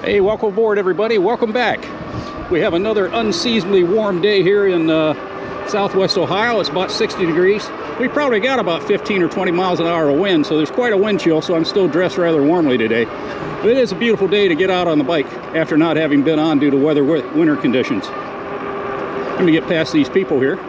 Hey, welcome aboard everybody, welcome back. We have another unseasonably warm day here in southwest Ohio. It's about 60 degrees. We probably got about 15 or 20 miles an hour of wind, so there's quite a wind chill, so I'm still dressed rather warmly today. But it is a beautiful day to get out on the bike after not having been on due to winter conditions. Let me get past these people here.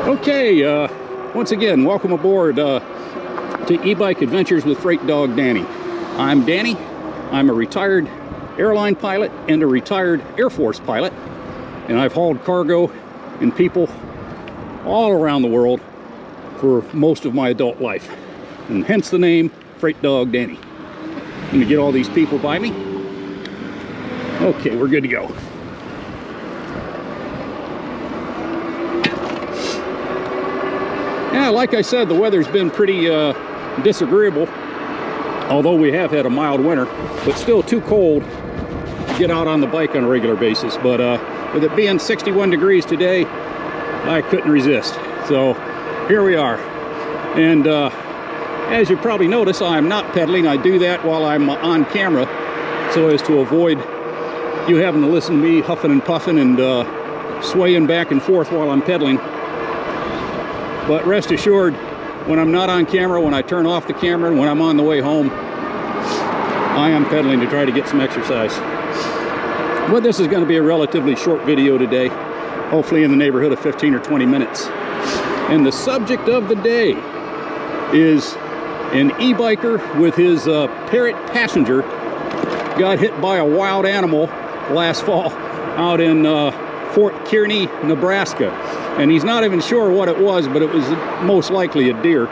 Okay, once again, welcome aboard to E-Bike Adventures with Freight Dog Danny. I'm Danny. I'm a retired airline pilot and a retired Air Force pilot, and I've hauled cargo and people all around the world for most of my adult life, and hence the name Freight Dog Danny. I'm gonna get all these people by me. Okay, we're good to go. Yeah, like I said, the weather's been pretty disagreeable, although we have had a mild winter, but still too cold to get out on the bike on a regular basis. But with it being 61 degrees today, I couldn't resist. So here we are. And as you probably notice, I'm not pedaling. I do that while I'm on camera so as to avoid you having to listen to me huffing and puffing and swaying back and forth while I'm pedaling. But rest assured, when I'm not on camera, when I turn off the camera, and when I'm on the way home, I am pedaling to try to get some exercise. But this is going to be a relatively short video today, hopefully in the neighborhood of 15 or 20 minutes. And the subject of the day is an e-biker with his Parrot passenger got hit by a wild animal last fall out in Fort Kearney, Nebraska. And he's not even sure what it was, but it was most likely a deer.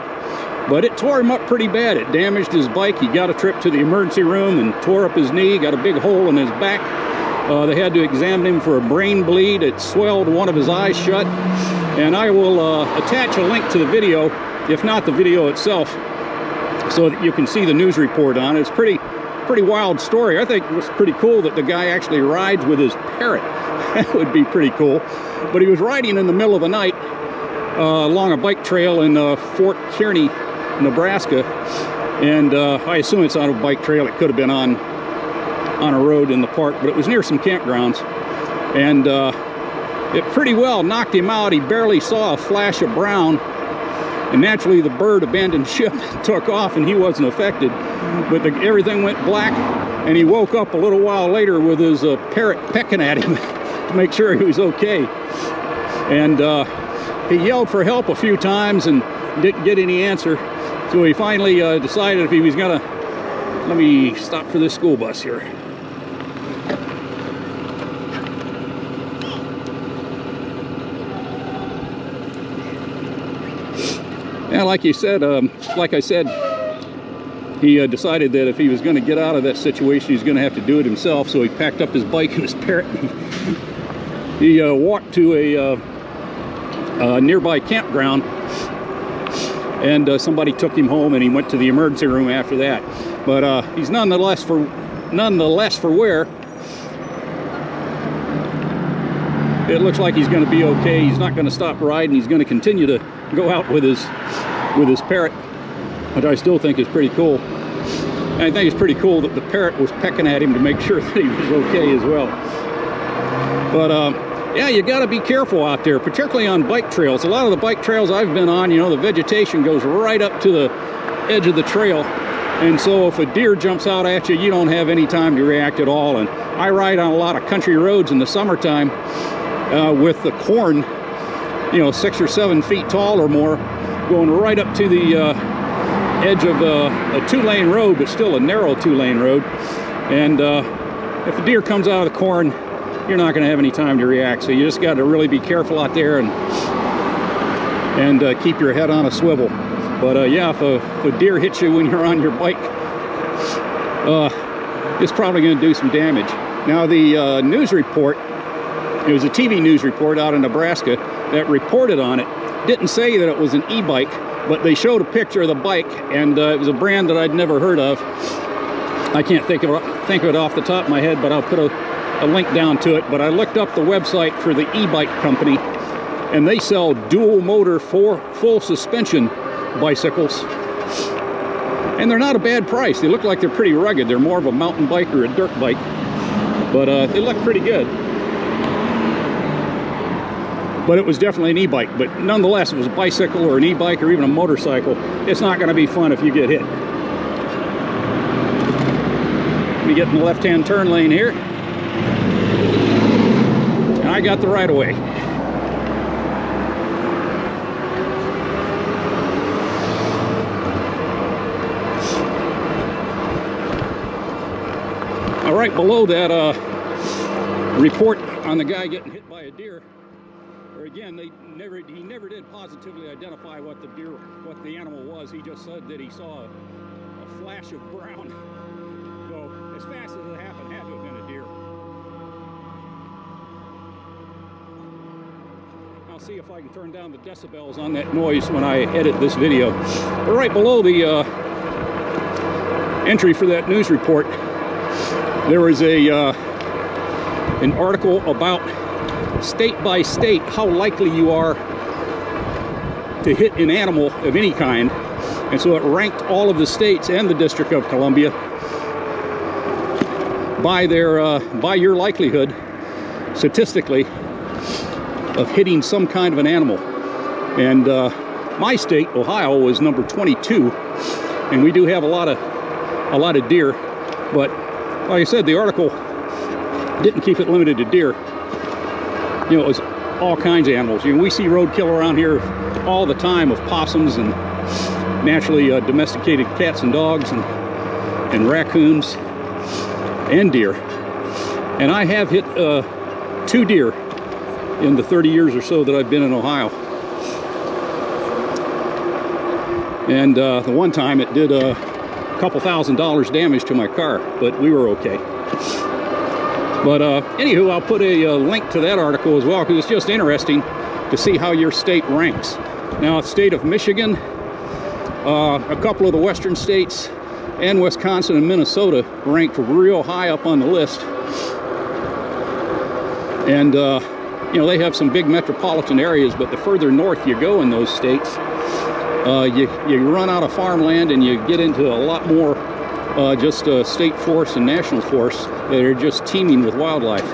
But it tore him up pretty bad. It damaged his bike. He got a trip to the emergency room and tore up his knee, got a big hole in his back. They had to examine him for a brain bleed. It swelled one of his eyes shut. And I will attach a link to the video, if not the video itself, so that you can see the news report on it. It's pretty wild story. I think it was pretty cool that the guy actually rides with his Parrot. That would be pretty cool. But he was riding in the middle of the night along a bike trail in Fort Kearney, Nebraska. And I assume it's on a bike trail. It could have been on a road in the park, but it was near some campgrounds. And it pretty well knocked him out. He barely saw a flash of brown. And naturally, the bird abandoned ship, took off, and he wasn't affected. But everything went black, and he woke up a little while later with his Parrot pecking at him to make sure he was okay. And he yelled for help a few times and didn't get any answer. So he finally decided if he was gonna, let me stop for this school bus here. Yeah, like I said, he decided that if he was going to get out of that situation, he's going to have to do it himself. So he packed up his bike and his Parrot. He walked to a nearby campground, and somebody took him home, and he went to the emergency room after that. But he's nonetheless for wear. It looks like he's going to be okay. He's not going to stop riding. He's going to continue to go out with his Parrot, which I still think is pretty cool. And I think it's pretty cool that the Parrot was pecking at him to make sure that he was okay as well. But yeah, you got to be careful out there, particularly on bike trails. A lot of the bike trails I've been on, you know, the vegetation goes right up to the edge of the trail. And so if a deer jumps out at you, you don't have any time to react at all. And I ride on a lot of country roads in the summertime with the corn, you know, 6 or 7 feet tall or more, going right up to the edge of a 2-lane road, but still a narrow 2-lane road. And if a deer comes out of the corn, you're not going to have any time to react. So you just got to really be careful out there and keep your head on a swivel. But yeah, if a deer hits you when you're on your bike, it's probably going to do some damage. Now the news report It was a TV news report out in Nebraska that reported on it. Didn't say that it was an e-bike, but they showed a picture of the bike, and it was a brand that I'd never heard of. I can't think of it off the top of my head, but I'll put a link down to it. But I looked up the website for the e-bike company, and they sell dual motor full suspension bicycles. And they're not a bad price. They look like they're pretty rugged. They're more of a mountain bike or a dirt bike, but they look pretty good. But it was definitely an e-bike. But nonetheless, it was a bicycle or an e-bike or even a motorcycle. It's not going to be fun if you get hit. Let me get in the left-hand turn lane here. And I got the right of way. All right, below that report on the guy getting hit by a deer, or again, he never did positively identify what the animal was. He just said that he saw a flash of brown. So as fast as it happened, had to have been a deer. I'll see if I can turn down the decibels on that noise when I edit this video. But right below the entry for that news report, there was an article about state by state how likely you are to hit an animal of any kind. And so it ranked all of the states and the District of Columbia by your likelihood, statistically, of hitting some kind of an animal. And my state, Ohio, was number 22, and we do have a lot of deer. But like I said, the article didn't keep it limited to deer. You know, it was all kinds of animals. You know, we see roadkill around here all the time of possums and naturally domesticated cats and dogs and raccoons and deer. And I have hit 2 deer in the 30 years or so that I've been in Ohio. And the one time it did a couple $1,000 damage to my car, but we were okay. But anywho, I'll put a link to that article as well, because it's just interesting to see how your state ranks. Now, the state of Michigan, a couple of the western states, and Wisconsin and Minnesota ranked real high up on the list. And you know, they have some big metropolitan areas, but the further north you go in those states, you run out of farmland and you get into a lot more just state forest and national forests that are just teeming with wildlife.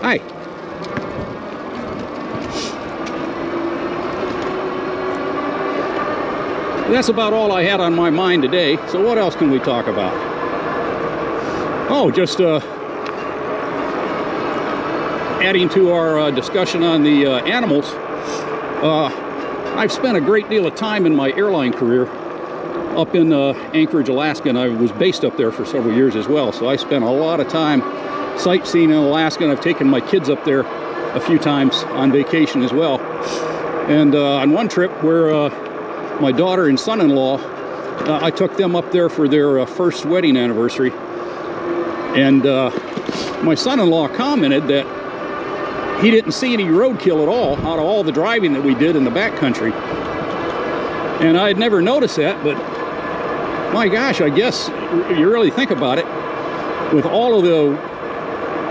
Hi. That's about all I had on my mind today. So what else can we talk about? Oh, just adding to our discussion on the animals. I've spent a great deal of time in my airline career up in Anchorage, Alaska, and I was based up there for several years as well. So I spent a lot of time sightseeing in Alaska, and I've taken my kids up there a few times on vacation as well. And on one trip where my daughter and son-in-law, I took them up there for their first wedding anniversary. And my son-in-law commented that he didn't see any roadkill at all out of all the driving that we did in the backcountry. And I had never noticed that, but my gosh, I guess you really think about it, with all of the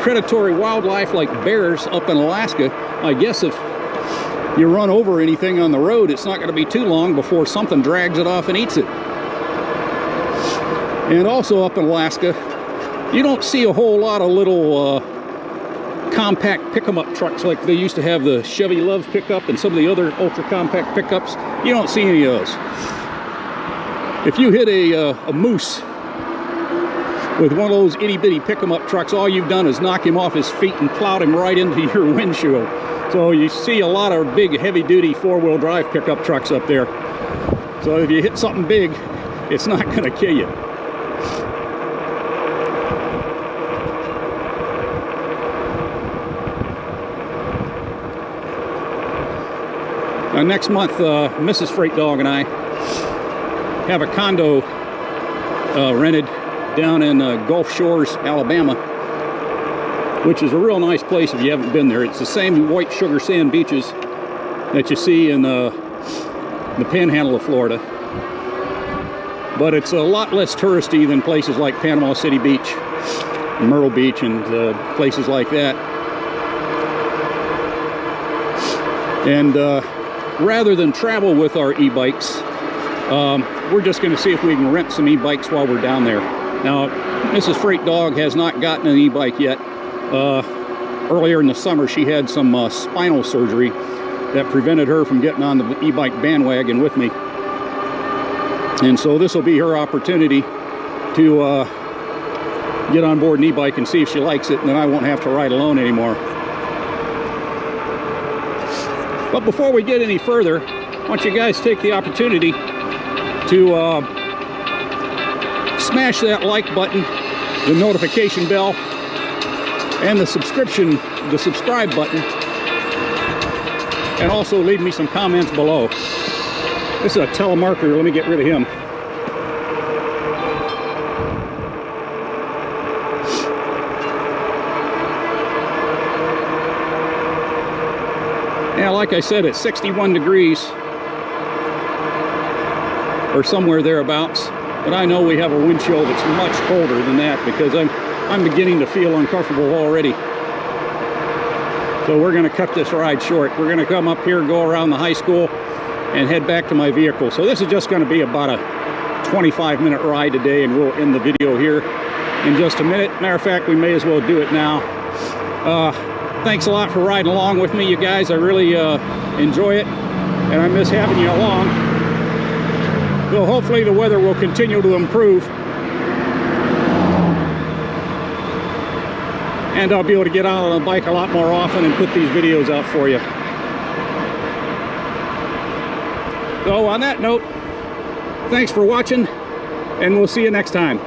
predatory wildlife like bears up in Alaska, I guess if you run over anything on the road, it's not going to be too long before something drags it off and eats it. And also up in Alaska, you don't see a whole lot of little compact pick-em-up trucks like they used to have the Chevy Love pickup and some of the other ultra-compact pickups. You don't see any of those. If you hit a moose with one of those itty-bitty pick-em-up trucks, all you've done is knock him off his feet and plowed him right into your windshield. So you see a lot of big, heavy-duty four-wheel drive pickup trucks up there. So if you hit something big, it's not going to kill you. Next month, Mrs. Freight Dog and I have a condo rented down in Gulf Shores, Alabama, which is a real nice place if you haven't been there. It's the same white sugar sand beaches that you see in the panhandle of Florida, but it's a lot less touristy than places like Panama City Beach, Myrtle Beach, and places like that. And rather than travel with our e-bikes, we're just going to see if we can rent some e-bikes while we're down there. Now, Mrs. Freight Dog has not gotten an e-bike yet. Earlier in the summer, she had some spinal surgery that prevented her from getting on the e-bike bandwagon with me. And so this will be her opportunity to get on board an e-bike and see if she likes it, and then I won't have to ride alone anymore. But before we get any further, I want you guys to take the opportunity to smash that like button, the notification bell, and the subscribe button, and also leave me some comments below. This is a telemarketer. Let me get rid of him. Yeah, like I said, it's 61 degrees or somewhere thereabouts, but I know we have a wind chill that's much colder than that because I'm beginning to feel uncomfortable already. So we're going to cut this ride short. We're going to come up here, go around the high school, and head back to my vehicle. So this is just going to be about a 25-minute ride today, and we'll end the video here in just a minute. Matter of fact, we may as well do it now. Thanks a lot for riding along with me, you guys. I really enjoy it, and I miss having you along. So hopefully the weather will continue to improve, and I'll be able to get out on the bike a lot more often and put these videos out for you. So on that note, thanks for watching, and we'll see you next time.